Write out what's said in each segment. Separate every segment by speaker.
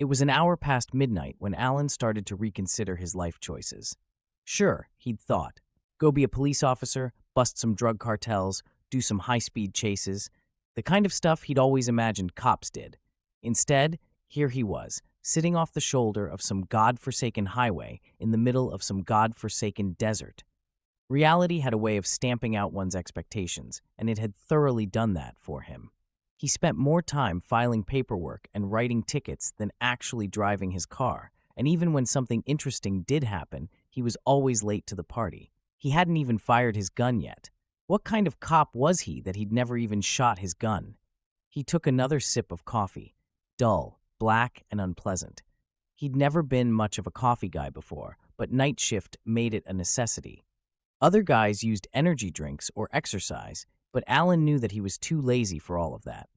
Speaker 1: It was an hour past midnight when Alan started to reconsider his life choices. Sure, he'd thought, go be a police officer, bust some drug cartels, do some high-speed chases, the kind of stuff he'd always imagined cops did. Instead, here he was, sitting off the shoulder of some god-forsaken highway in the middle of some god-forsaken desert. Reality had a way of stamping out one's expectations, and it had thoroughly done that for him. He spent more time filing paperwork and writing tickets than actually driving his car, and even when something interesting did happen, he was always late to the party. He hadn't even fired his gun yet. What kind of cop was he that he'd never even shot his gun? He took another sip of coffee, dull, black, and unpleasant. He'd never been much of a coffee guy before, but night shift made it a necessity. Other guys used energy drinks or exercise, but Alan knew that he was too lazy for all of that.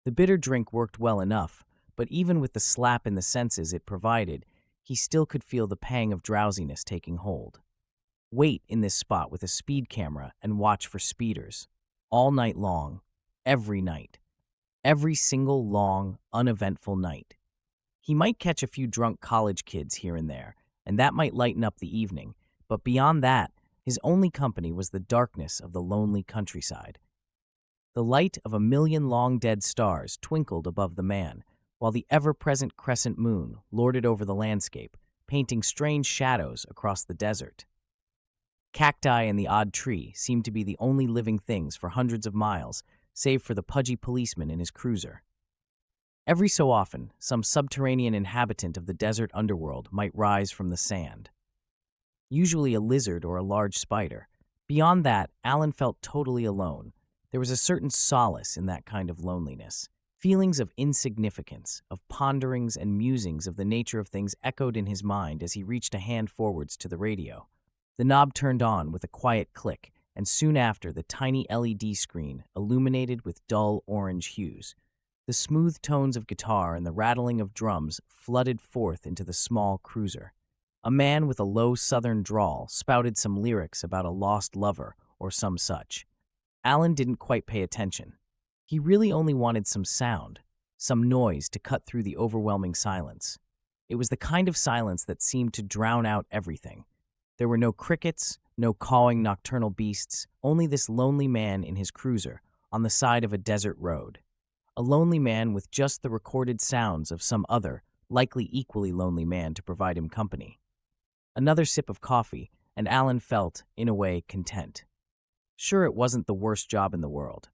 Speaker 1: The bitter drink worked well enough, but even with the slap in the senses it provided, he still could feel the pang of drowsiness taking hold. Wait in this spot with a speed camera and watch for speeders. All night long. Every night. Every single long, uneventful night. He might catch a few drunk college kids here and there, and that might lighten up the evening, but beyond that, his only company was the darkness of the lonely countryside. The light of a million long-dead stars twinkled above the man, while the ever-present crescent moon lorded over the landscape, painting strange shadows across the desert. Cacti and the odd tree seemed to be the only living things for hundreds of miles, save for the pudgy policeman in his cruiser. Every so often, some subterranean inhabitant of the desert underworld might rise from the sand. Usually a lizard or a large spider. Beyond that, Alan felt totally alone. There was a certain solace in that kind of loneliness. Feelings of insignificance, of ponderings and musings of the nature of things echoed in his mind as he reached a hand forwards to the radio. The knob turned on with a quiet click, and soon after the tiny LED screen illuminated with dull orange hues. The smooth tones of guitar and the rattling of drums flooded forth into the small cruiser. A man with a low southern drawl spouted some lyrics about a lost lover or some such. Alan didn't quite pay attention. He really only wanted some sound, some noise to cut through the overwhelming silence. It was the kind of silence that seemed to drown out everything. There were no crickets, no cawing nocturnal beasts, only this lonely man in his cruiser on the side of a desert road. A lonely man with just the recorded sounds of some other, likely equally lonely man to provide him company. Another sip of coffee, and Alan felt, in a way, content. Sure, it wasn't the worst job in the world.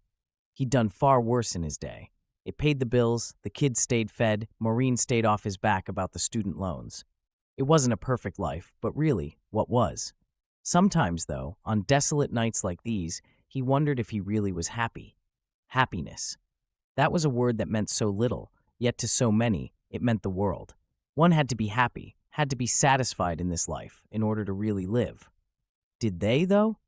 Speaker 1: He'd done far worse in his day. It paid the bills, the kids stayed fed, Maureen stayed off his back about the student loans. It wasn't a perfect life, but really, what was? Sometimes, though, on desolate nights like these, he wondered if he really was happy. Happiness. That was a word that meant so little, yet to so many, it meant the world. One had to be happy, had to be satisfied in this life in order to really live. Did they, though?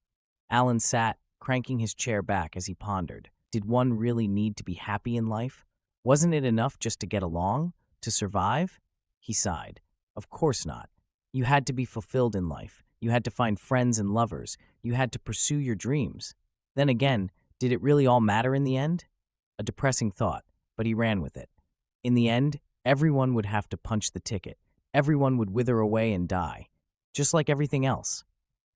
Speaker 1: Alan sat, cranking his chair back as he pondered. Did one really need to be happy in life? Wasn't it enough just to get along? To survive? He sighed. Of course not. You had to be fulfilled in life. You had to find friends and lovers. You had to pursue your dreams. Then again, did it really all matter in the end? A depressing thought, but he ran with it. In the end, everyone would have to punch the ticket. Everyone would wither away and die, just like everything else.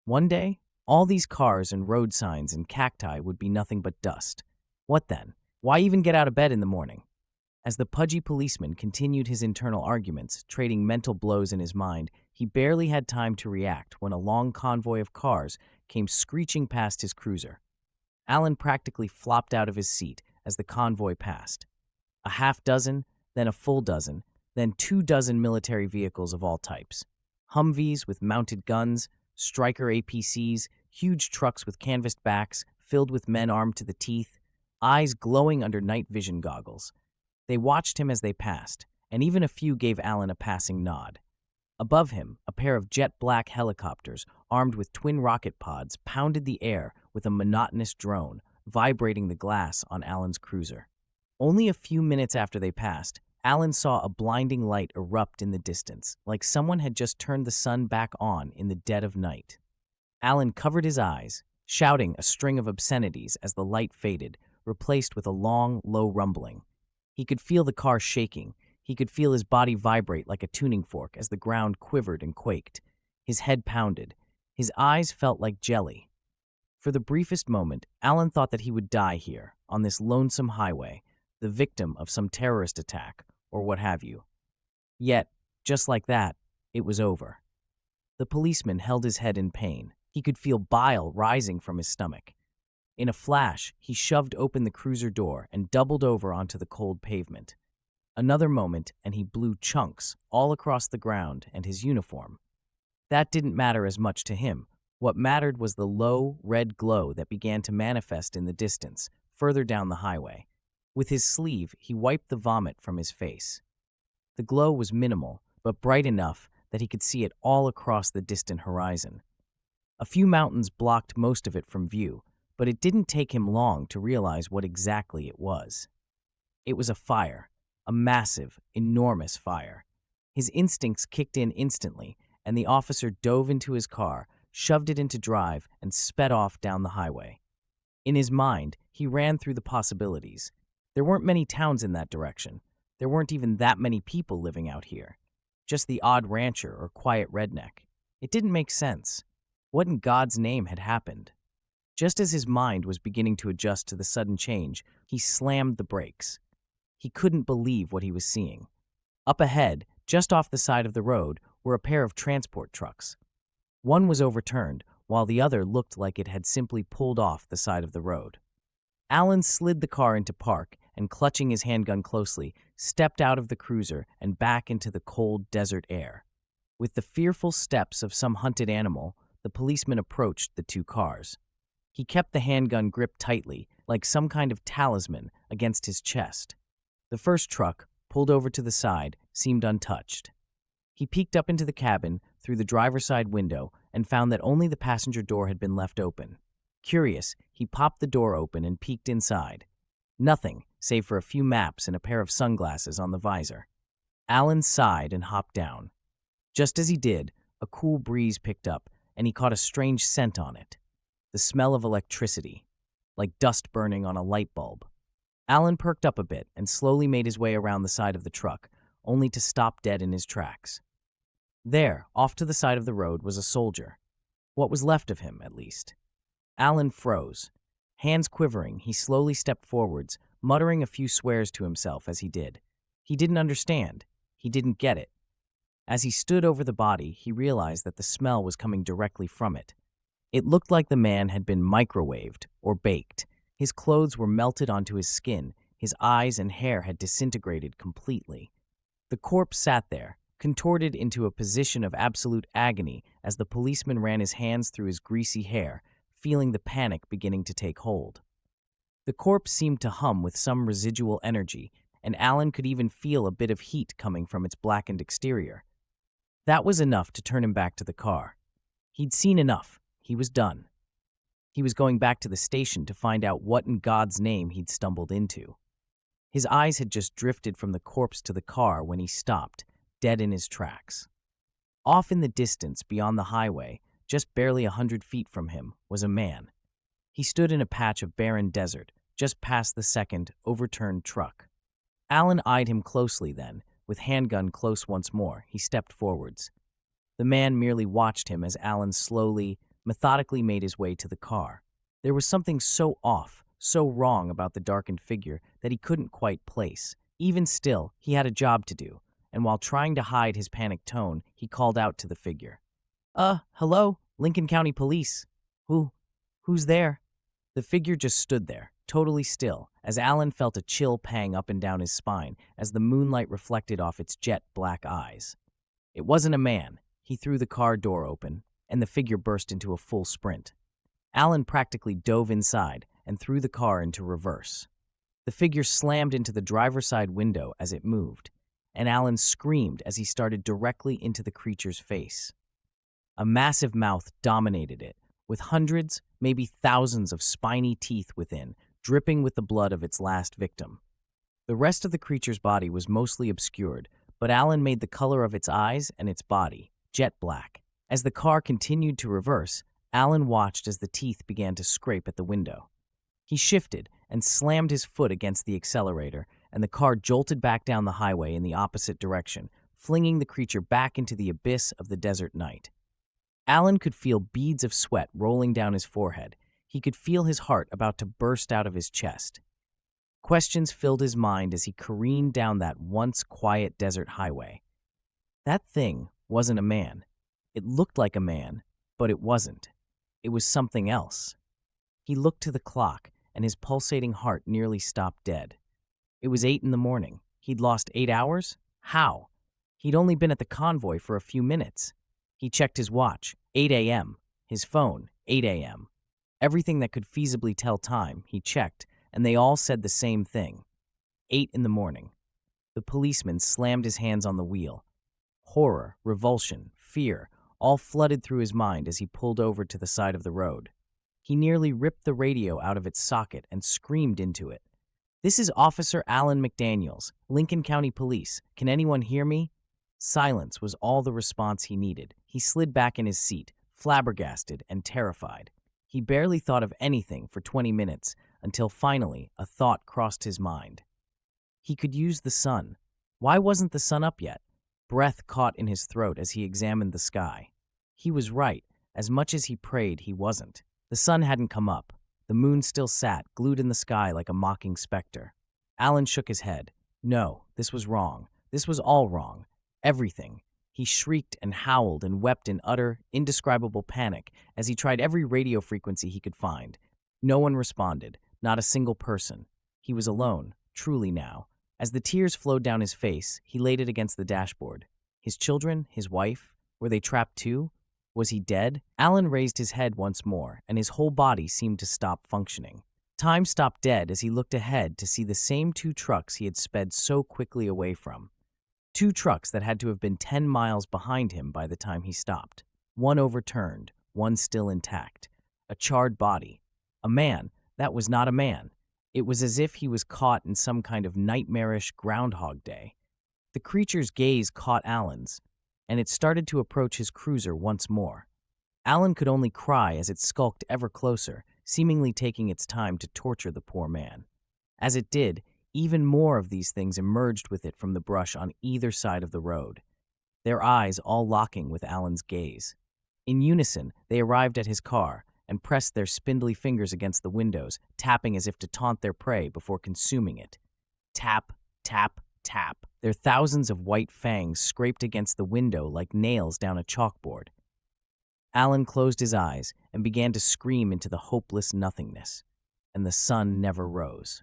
Speaker 1: One day, all these cars and road signs and cacti would be nothing but dust. What then? Why even get out of bed in the morning? As the pudgy policeman continued his internal arguments, trading mental blows in his mind, he barely had time to react when a long convoy of cars came screeching past his cruiser. Alan practically flopped out of his seat as the convoy passed. A half dozen, then a full dozen, then 24 military vehicles of all types. Humvees with mounted guns, Stryker APCs, huge trucks with canvased backs filled with men armed to the teeth, eyes glowing under night vision goggles. They watched him as they passed, and even a few gave Alan a passing nod. Above him, a pair of jet-black helicopters armed with twin rocket pods pounded the air with a monotonous drone, vibrating the glass on Alan's cruiser. Only a few minutes after they passed, Alan saw a blinding light erupt in the distance, like someone had just turned the sun back on in the dead of night. Alan covered his eyes, shouting a string of obscenities as the light faded, replaced with a long, low rumbling. He could feel the car shaking. he could feel his body vibrate like a tuning fork as the ground quivered and quaked. His head pounded. His eyes felt like jelly. For the briefest moment, Alan thought that he would die here, on this lonesome highway, the victim of some terrorist attack, or what have you. Yet, just like that, it was over. The policeman held his head in pain. He could feel bile rising from his stomach. In a flash, he shoved open the cruiser door and doubled over onto the cold pavement. Another moment, and he blew chunks all across the ground and his uniform. That didn't matter as much to him. What mattered was the low, red glow that began to manifest in the distance, further down the highway. With his sleeve, he wiped the vomit from his face. The glow was minimal, but bright enough that he could see it all across the distant horizon. A few mountains blocked most of it from view, but it didn't take him long to realize what exactly it was. It was a fire, a massive, enormous fire. His instincts kicked in instantly, and the officer dove into his car, shoved it into drive, and sped off down the highway. In his mind, he ran through the possibilities. There weren't many towns in that direction. There weren't even that many people living out here. Just the odd rancher or quiet redneck. It didn't make sense. What in God's name had happened? Just as his mind was beginning to adjust to the sudden change, he slammed the brakes. He couldn't believe what he was seeing. Up ahead, just off the side of the road, were a pair of transport trucks. One was overturned, while the other looked like it had simply pulled off the side of the road. Alan slid the car into park and, clutching his handgun closely, stepped out of the cruiser and back into the cold desert air. With the fearful steps of some hunted animal, the policeman approached the two cars. He kept the handgun gripped tightly, like some kind of talisman, against his chest. The first truck, pulled over to the side, seemed untouched. He peeked up into the cabin through the driver's side window and found that only the passenger door had been left open. Curious, he popped the door open and peeked inside. Nothing, save for a few maps and a pair of sunglasses on the visor. Alan sighed and hopped down. Just as he did, a cool breeze picked up, and he caught a strange scent on it. The smell of electricity, like dust burning on a light bulb. Alan perked up a bit and slowly made his way around the side of the truck, only to stop dead in his tracks. There, off to the side of the road, was a soldier. What was left of him, at least. Alan froze. Hands quivering, he slowly stepped forwards, muttering a few swears to himself as he did. He didn't understand. He didn't get it. As he stood over the body, he realized that the smell was coming directly from it. It looked like the man had been microwaved or baked. His clothes were melted onto his skin. His eyes and hair had disintegrated completely. The corpse sat there, contorted into a position of absolute agony as the policeman ran his hands through his greasy hair, feeling the panic beginning to take hold. The corpse seemed to hum with some residual energy, and Alan could even feel a bit of heat coming from its blackened exterior. That was enough to turn him back to the car. He'd seen enough. He was done. He was going back to the station to find out what in God's name he'd stumbled into. His eyes had just drifted from the corpse to the car when he stopped, dead in his tracks. Off in the distance, beyond the highway, just barely 100 feet from him, was a man. He stood in a patch of barren desert, just past the second, overturned truck. Alan eyed him closely then. With handgun close once more, he stepped forwards. The man merely watched him as Alan slowly, methodically made his way to the car. There was something so off, so wrong about the darkened figure that he couldn't quite place. Even still, he had a job to do, and while trying to hide his panicked tone, he called out to the figure. Hello? Lincoln County Police. Who's there?" The figure just stood there, totally still, as Alan felt a chill pang up and down his spine as the moonlight reflected off its jet black eyes. It wasn't a man. He threw the car door open, and the figure burst into a full sprint. Alan practically dove inside and threw the car into reverse. The figure slammed into the driver's side window as it moved, and Alan screamed as he started directly into the creature's face. A massive mouth dominated it, with hundreds, maybe thousands of spiny teeth within, dripping with the blood of its last victim. The rest of the creature's body was mostly obscured, but Alan made the color of its eyes and its body jet black. As the car continued to reverse, Alan watched as the teeth began to scrape at the window. He shifted and slammed his foot against the accelerator, and the car jolted back down the highway in the opposite direction, flinging the creature back into the abyss of the desert night. Alan could feel beads of sweat rolling down his forehead. He could feel his heart about to burst out of his chest. Questions filled his mind as he careened down that once quiet desert highway. That thing wasn't a man. It looked like a man, but it wasn't. It was something else. He looked to the clock, and his pulsating heart nearly stopped dead. It was 8 in the morning. He'd lost 8 hours? How? He'd only been at the convoy for a few minutes. He checked his watch. 8 a.m. His phone. 8 a.m. Everything that could feasibly tell time, he checked, and they all said the same thing. 8 in the morning. The policeman slammed his hands on the wheel. Horror, revulsion, fear, all flooded through his mind as he pulled over to the side of the road. He nearly ripped the radio out of its socket and screamed into it. "This is Officer Alan McDaniels, Lincoln County Police. Can anyone hear me?" Silence was all the response he needed. He slid back in his seat, flabbergasted and terrified. He barely thought of anything for 20 minutes until finally a thought crossed his mind. He could use the sun. Why wasn't the sun up yet? Breath caught in his throat as he examined the sky. He was right. As much as he prayed, he wasn't. The sun hadn't come up. The moon still sat, glued in the sky like a mocking specter. Alan shook his head. No, this was wrong. This was all wrong. Everything. He shrieked and howled and wept in utter, indescribable panic as he tried every radio frequency he could find. No one responded, not a single person. He was alone, truly now. As the tears flowed down his face, he laid it against the dashboard. His children, his wife, were they trapped too? Was he dead? Alan raised his head once more, and his whole body seemed to stop functioning. Time stopped dead as he looked ahead to see the same 2 trucks he had sped so quickly away from. 2 trucks that had to have been 10 miles behind him by the time he stopped. One overturned, one still intact. A charred body. A man that was not a man. It was as if he was caught in some kind of nightmarish Groundhog Day. The creature's gaze caught Alan's, and it started to approach his cruiser once more. Alan could only cry as it skulked ever closer, seemingly taking its time to torture the poor man. As it did, even more of these things emerged with it from the brush on either side of the road, their eyes all locking with Alan's gaze. In unison, they arrived at his car and pressed their spindly fingers against the windows, tapping as if to taunt their prey before consuming it. Tap, tap, tap. Their thousands of white fangs scraped against the window like nails down a chalkboard. Alan closed his eyes and began to scream into the hopeless nothingness, and the sun never rose.